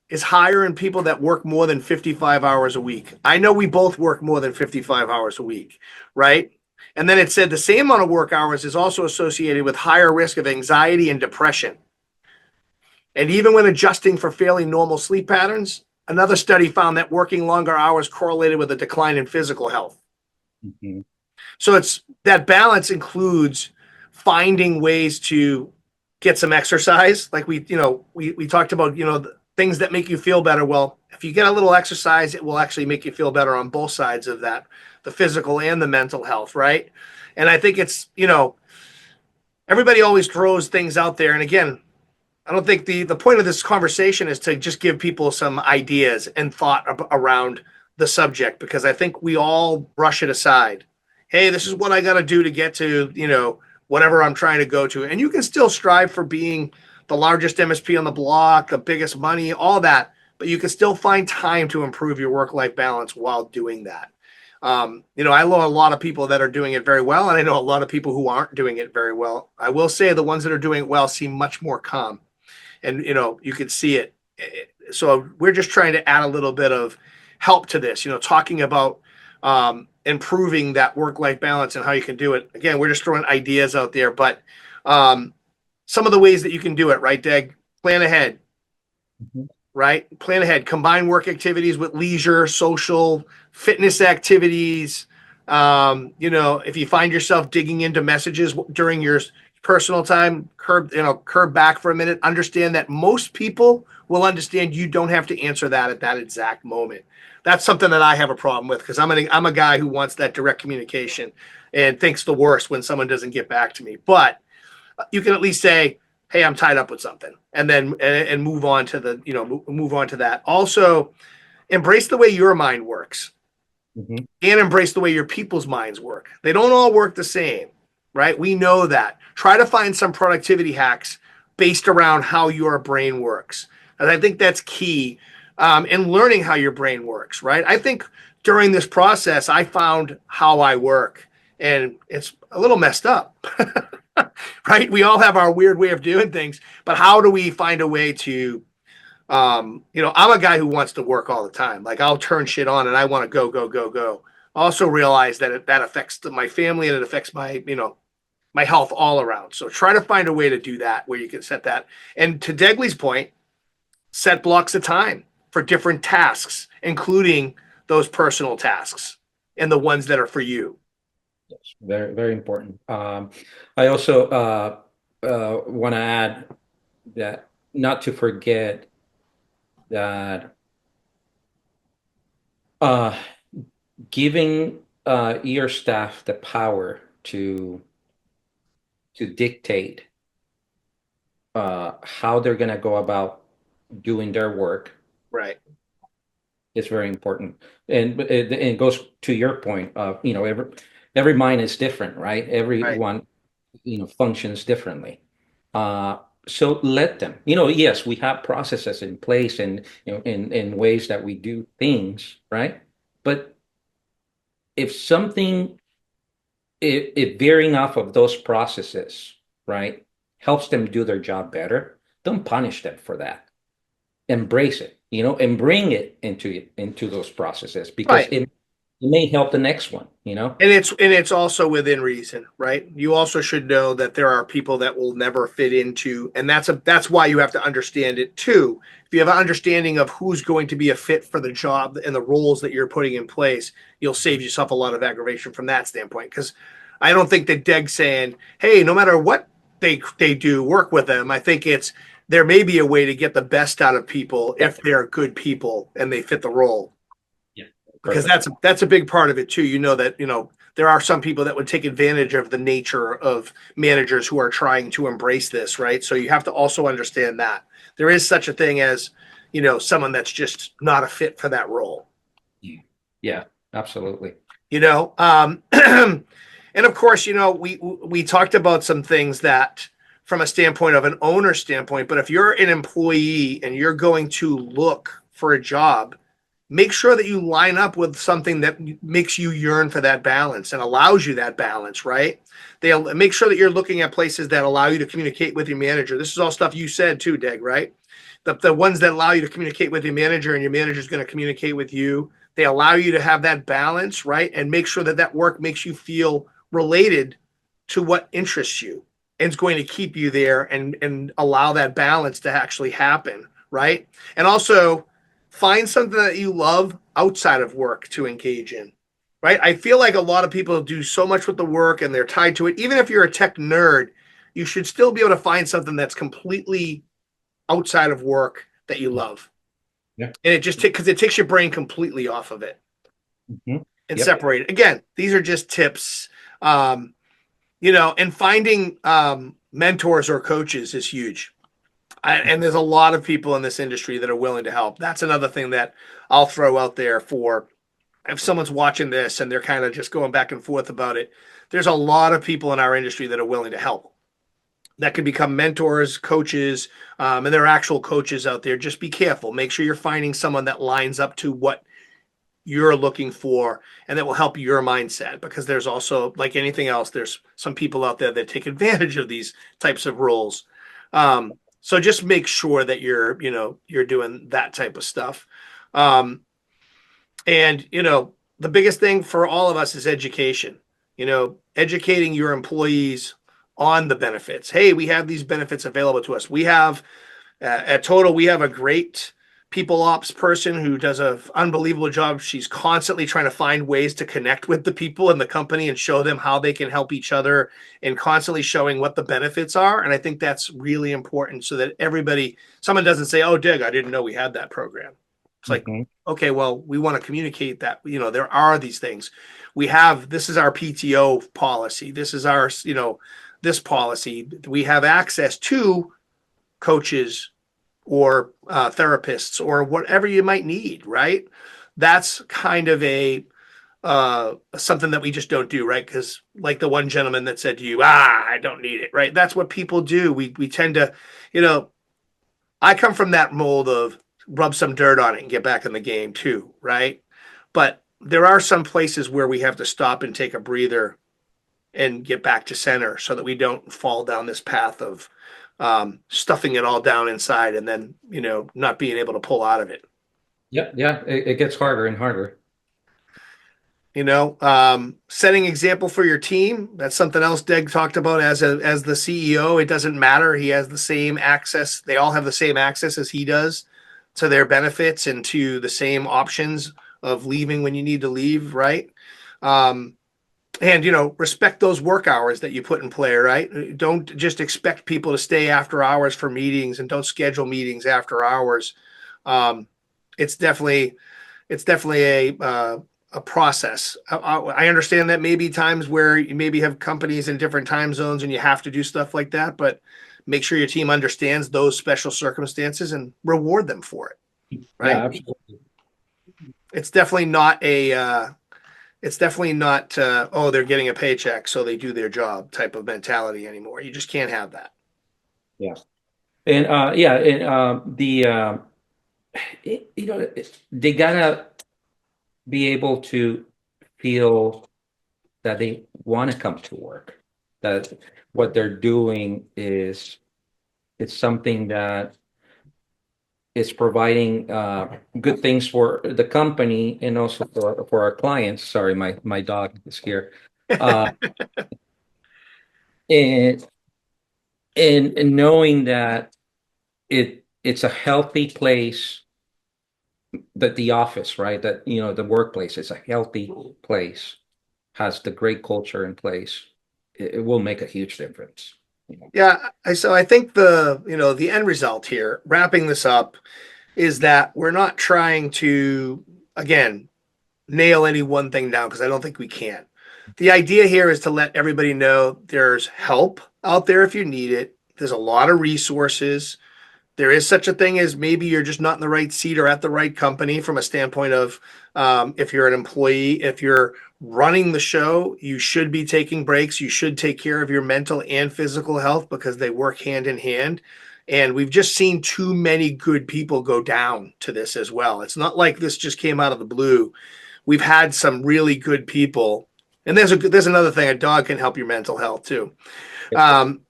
Speaker 1: is higher in people that work more than 55 hours a week. I know we both work more than 55 hours a week, right? And then it said the same amount of work hours is also associated with higher risk of anxiety and depression. And even when adjusting for fairly normal sleep patterns, another study found that working longer hours correlated with a decline in physical health.
Speaker 2: Mhm.
Speaker 1: So it's that balance includes finding ways to get some exercise. Like we talked about, things that make you feel better. Well, if you get a little exercise, it will actually make you feel better on both sides of that, the physical and the mental health, right? And I think it's, everybody always throws things out there. And again, I don't think the point of this conversation is to just give people some ideas and thought around the subject, because I think we all brush it aside. Hey, this is what I got to do to get to, whatever I'm trying to go to. And you can still strive for being the largest MSP on the block, the biggest money, all that, but you can still find time to improve your work-life balance while doing that. I know a lot of people that are doing it very well, and I know a lot of people who aren't doing it very well. I will say the ones that are doing it well seem much more calm, and you can see it. So we're just trying to add a little bit of help to this, talking about improving that work-life balance and how you can do it. Again, we're just throwing ideas out there, but some of the ways that you can do it, right, Deg? Plan ahead,
Speaker 2: Mhm.
Speaker 1: right? Plan ahead. Combine work activities with leisure, social, fitness activities. If you find yourself digging into messages during your personal time, curb back for a minute. Understand that most people will understand you don't have to answer that at that exact moment. That's something that I have a problem with because I'm a guy who wants that direct communication and thinks the worst when someone doesn't get back to me. But you can at least say, "Hey, I'm tied up with something," and then and move on to move on to that. Also, embrace the way your mind works
Speaker 2: Mhm.
Speaker 1: and embrace the way your people's minds work. They don't all work the same, right? We know that. Try to find some productivity hacks based around how your brain works. And I think that's key in learning how your brain works, right? I think during this process, I found how I work, and it's a little messed up, right? We all have our weird way of doing things, but how do we find a way to I'm a guy who wants to work all the time. Like I'll turn shit on and I want to go, go, go, go. Also realize that that affects my family and it affects my health all around. So try to find a way to do that where you can set that. And to Degly's point, set blocks of time for different tasks, including those personal tasks and the ones that are for you.
Speaker 2: Yes, very, very important. I also want to add that not to forget that uh, giving your staff the power to dictate how they're going to go about doing their work
Speaker 1: Right.
Speaker 2: is very important. And it goes to your point of, every mind is different, right?
Speaker 1: Right.
Speaker 2: Everyone, functions differently. Uh, so let them, yes, we have processes in place and, in ways that we do things, right? But if something, if veering off of those processes, right, helps them do their job better, don't punish them for that. Embrace it, and bring it into those processes because
Speaker 1: Right.
Speaker 2: it may help the next one.
Speaker 1: And it's also within reason, right? You also should know that there are people that will never fit into, and that's why you have to understand it too. If you have an understanding of who's going to be a fit for the job and the roles that you're putting in place, you'll save yourself a lot of aggravation from that standpoint. Because I don't think that Deg's saying, "Hey, no matter what they do, work with them." I think it's there may be a way to get the best out of people
Speaker 2: Yeah.
Speaker 1: if they're good people and they fit the role
Speaker 2: Yeah.
Speaker 1: because
Speaker 2: Perfect.
Speaker 1: that's a big part of it too. There are some people that would take advantage of the nature of managers who are trying to embrace this, right? So you have to also understand that there is such a thing as someone that's just not a fit for that role.
Speaker 2: Yeah. Yeah, absolutely.
Speaker 1: you know um and of course we talked about some things that from a standpoint of an owner standpoint, but if you're an employee and you're going to look for a job, make sure that you line up with something that makes you yearn for that balance and allows you that balance, right? They'll make sure that you're looking at places that allow you to communicate with your manager. This is all stuff you said too, Deg, right? The ones that allow you to communicate with your manager and your manager is going to communicate with you. They allow you to have that balance, right? And make sure that that work makes you feel related to what interests you and is going to keep you there and allow that balance to actually happen, right? And also find something that you love outside of work to engage in, right? I feel like a lot of people do so much with the work and they're tied to it. Even if you're a tech nerd, you should still be able to find something that's completely outside of work that you love.
Speaker 2: Yeah.
Speaker 1: And it just because it takes your brain completely off of it
Speaker 2: Mhm.
Speaker 1: and
Speaker 2: Yep.
Speaker 1: separate it. Again, these are just tips. And finding mentors or coaches is huge. And there's a lot of people in this industry that are willing to help. That's another thing that I'll throw out there for if someone's watching this and they're kind of just going back and forth about it. There's a lot of people in our industry that are willing to help. That could become mentors, coaches, and there are actual coaches out there. Just be careful. Make sure you're finding someone that lines up to what you're looking for and that will help your mindset because there's also like anything else there's some people out there that take advantage of these types of roles. So just make sure that you're doing that type of stuff. And the biggest thing for all of us is education. Educating your employees on the benefits. Hey, we have these benefits available to us. We have at Total, we have a great people ops person who does an unbelievable job. She's constantly trying to find ways to connect with the people in the company and show them how they can help each other, and constantly showing what the benefits are. And I think that's really important so that someone doesn't say, oh, Dig, I didn't know we had that program. It's like,
Speaker 2: Mhm.
Speaker 1: okay, well, we want to communicate that, there are these things. This is our PTO policy. This is our, this policy. We have access to coaches or therapists or whatever you might need, right? That's kind of a something that we just don't do, right? Because like the one gentleman that said to you, I don't need it, right? That's what people do. We tend to, I come from that mold of rub some dirt on it and get back in the game too, right? But there are some places where we have to stop and take a breather and get back to center so that we don't fall down this path of stuffing it all down inside and then, not being able to pull out of it.
Speaker 2: Yeah, yeah, it gets harder and harder.
Speaker 1: Setting example for your team. That's something else Deg talked about as the CEO. It doesn't matter. He has the same access. They all have the same access as he does to their benefits and to the same options of leaving when you need to leave, right? And respect those work hours that you put in play, right? Don't just expect people to stay after hours for meetings, and don't schedule meetings after hours. um, it's definitely a process. I understand that maybe times where you maybe have companies in different time zones and you have to do stuff like that, but make sure your team understands those special circumstances and reward them for it,
Speaker 2: Yeah,
Speaker 1: right?
Speaker 2: absolutely.
Speaker 1: It's definitely not oh, they're getting a paycheck so they do their job type of mentality anymore. You just can't have that.
Speaker 2: Yeah. And yeah, and the they gotta be able to feel that they want to come to work, that what they're doing is it's something that is providing good things for the company and also for our clients. Sorry, my dog is here. Uh, and and knowing that it's a healthy place, that the office, right? That the workplace is a healthy place, has the great culture in place. It will make a huge difference.
Speaker 1: Yeah, so I think the end result here, wrapping this up, is that we're not trying to, again, nail any one thing down, because I don't think we can. The idea here is to let everybody know there's help out there if you need it. There's a lot of resources. There is such a thing as maybe you're just not in the right seat or at the right company from a standpoint of, if you're an employee, if you're running the show, you should be taking breaks. You should take care of your mental and physical health because they work hand in hand. And we've just seen too many good people go down to this as well. It's not like this just came out of the blue. We've had some really good people. And there's another thing: a dog can help your mental health too. Um,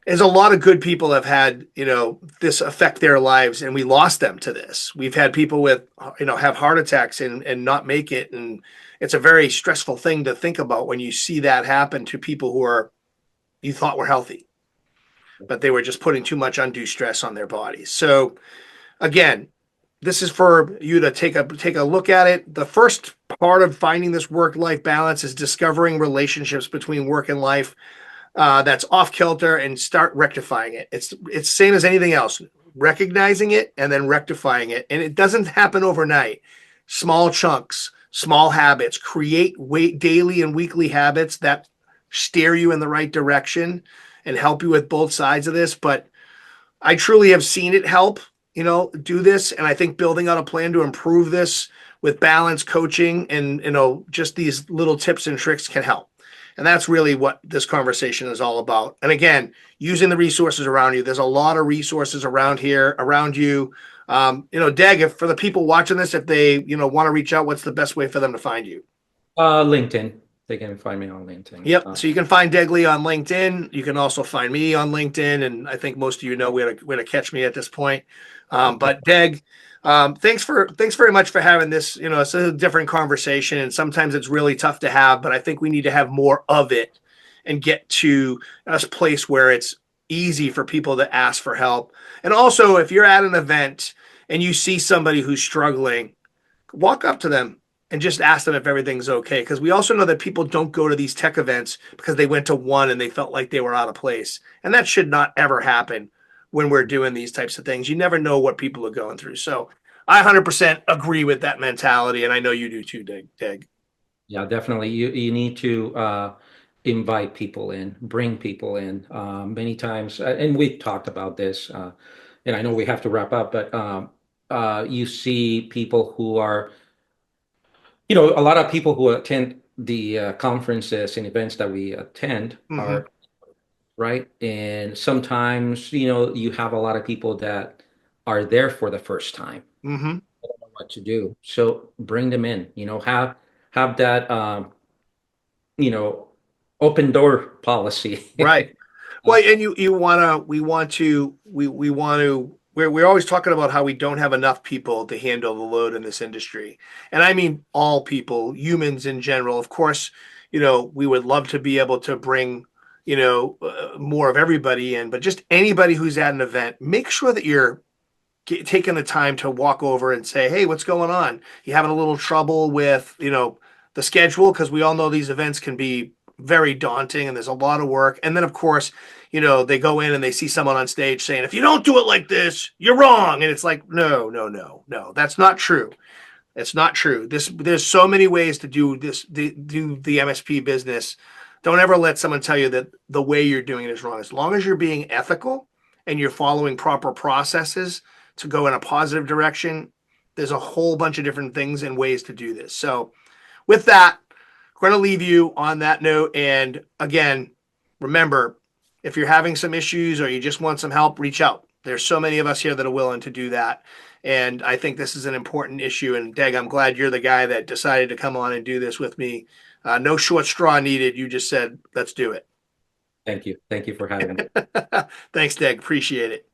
Speaker 1: there's a lot of good people have had, this affect their lives, and we lost them to this. We've had people with, have heart attacks and not make it. And it's a very stressful thing to think about when you see that happen to people you thought were healthy, but they were just putting too much undue stress on their bodies. So again, this is for you to take a look at it. The first part of finding this work-life balance is discovering relationships between work and life that's off kilter, and start rectifying it. It's same as anything else: recognizing it and then rectifying it. And it doesn't happen overnight. Small chunks, small habits, create daily and weekly habits that steer you in the right direction and help you with both sides of this. But I truly have seen it help, do this. And I think building out a plan to improve this with balance, coaching, and, just these little tips and tricks can help. And that's really what this conversation is all about. And again, using the resources around you. There's a lot of resources around you. Deg, if for the people watching this, if they, want to reach out, what's the best way for them to find you?
Speaker 2: LinkedIn. They can find me on LinkedIn.
Speaker 1: Yep. So you can find Degly on LinkedIn. You can also find me on LinkedIn. And I think most of where to catch me at this point. But Deg, thanks very much for having this. It's a different conversation, and sometimes it's really tough to have, but I think we need to have more of it and get to a place where it's easy for people to ask for help. And also, if you're at an event and you see somebody who's struggling, walk up to them and just ask them if everything's okay. Because we also know that people don't go to these tech events because they went to one and they felt like they were out of place. And that should not ever happen when we're doing these types of things. You never know what people are going through. So I 100% agree with that mentality. And I know you do too, Deg.
Speaker 2: Yeah, definitely. You need to invite people in, bring people in. Many times, and we've talked about this, and I know we have to wrap up, but you see people who are, a lot of people who attend the conferences and events that we attend
Speaker 1: Mm-hmm.
Speaker 2: are right, and sometimes, you have a lot of people that are there for the first time,
Speaker 1: Mm-hmm.
Speaker 2: don't know what to do. So bring them in. Have that. You know, open door policy.
Speaker 1: Right.
Speaker 2: Uh,
Speaker 1: Well, and you wanna we want to we're always talking about how we don't have enough people to handle the load in this industry. And I mean all people, humans in general. Of course, we would love to be able to bring, more of everybody in, but just anybody who's at an event, make sure that you're taking the time to walk over and say, "Hey, what's going on? You having a little trouble with, the schedule?" Because we all know these events can be very daunting and there's a lot of work. And then, of course, they go in and they see someone on stage saying, "If you don't do it like this, you're wrong." And it's like, no, no, no, no, that's not true. It's not true. There's so many ways to do this, do the MSP business. Don't ever let someone tell you that the way you're doing it is wrong. As long as you're being ethical and you're following proper processes to go in a positive direction, there's a whole bunch of different things and ways to do this. So, with that, we're going to leave you on that note. And again, remember, if you're having some issues or you just want some help, reach out. There's so many of us here that are willing to do that. And I think this is an important issue. And Deg, I'm glad you're the guy that decided to come on and do this with me. No short straw needed. You just said, let's do it.
Speaker 2: Thank you. Thank you for having me.
Speaker 1: Thanks, Deg. Appreciate it.